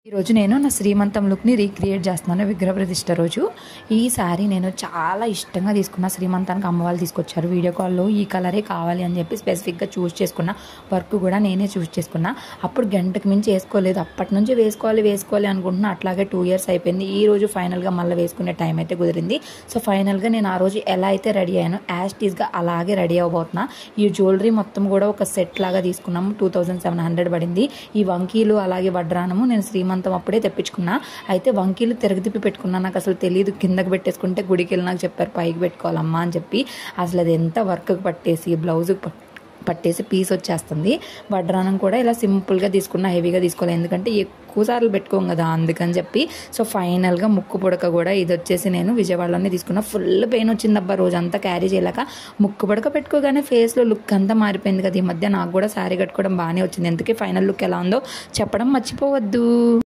ఈరోజు నేను నా శ్రీమంతం లుక్ని రీక్రియేట్ చేస్తున్నాను విగ్రహ ప్రతిష్ఠ రోజు. ఈ శారీ నేను చాలా ఇష్టంగా తీసుకున్న. శ్రీమంతానికి అమ్మవాళ్ళు తీసుకొచ్చారు. వీడియో కాల్లో ఈ కలరే కావాలి అని చెప్పి స్పెసిఫిక్గా చూస్ చేసుకున్న. వర్క్ కూడా నేనే చూస్ చేసుకున్నా. అప్పుడు గంటకు మించి వేసుకోలేదు. అప్పటి నుంచి వేసుకోవాలి అనుకుంటున్నా. అట్లాగే 2 years అయిపోయింది. ఈ రోజు ఫైనల్గా మళ్ళీ వేసుకునే టైం అయితే కుదిరింది. సో ఫైనల్గా నేను ఆ రోజు ఎలా అయితే రెడీ అయ్యానో యాస్టీస్గా అలాగే రెడీ అవ్వబోతున్నా. ఈ జ్యువెలరీ మొత్తం కూడా ఒక సెట్ లాగా తీసుకున్నాము. 2700 పడింది. ఈ వంకీలు అలాగే వడ్రానము నేను శ్రీమంతం అప్పుడే తెప్పించుకున్నా. అయితే వంకీలు తిరగతిప్పి పెట్టుకున్నా. నాకు అసలు తెలియదు. కిందకి పెట్టేసుకుంటే గుడికి వెళ్ళి నాకు చెప్పారు పైకి పెట్టుకోవాలమ్మా అని చెప్పి. అసలు అది ఎంత వర్క్ పట్టేసి బ్లౌజ్కి పట్టేసి పీస్ వచ్చేస్తుంది. వడ్రానం కూడా ఇలా సింపుల్గా తీసుకున్నా, హెవీగా తీసుకోవాలి. ఎందుకంటే ఎక్కువ సార్లు పెట్టుకోం కదా, అందుకని చెప్పి. సో ఫైనల్గా ముక్కు పుడక కూడా ఇది వచ్చేసి నేను విజయవాడలోనే తీసుకున్నా. ఫుల్ పెయిన్ వచ్చింది అబ్బా. రోజంతా క్యారీ చేయలేక ముక్కు పుడక పెట్టుకోగానే ఫేస్లో లుక్ అంతా మారిపోయింది కదా. ఈ మధ్య నాకు కూడా శారీ కట్టుకోవడం బాగానే వచ్చింది. ఎందుకే ఫైనల్ లుక్ ఎలా ఉందో చెప్పడం మర్చిపోవద్దు.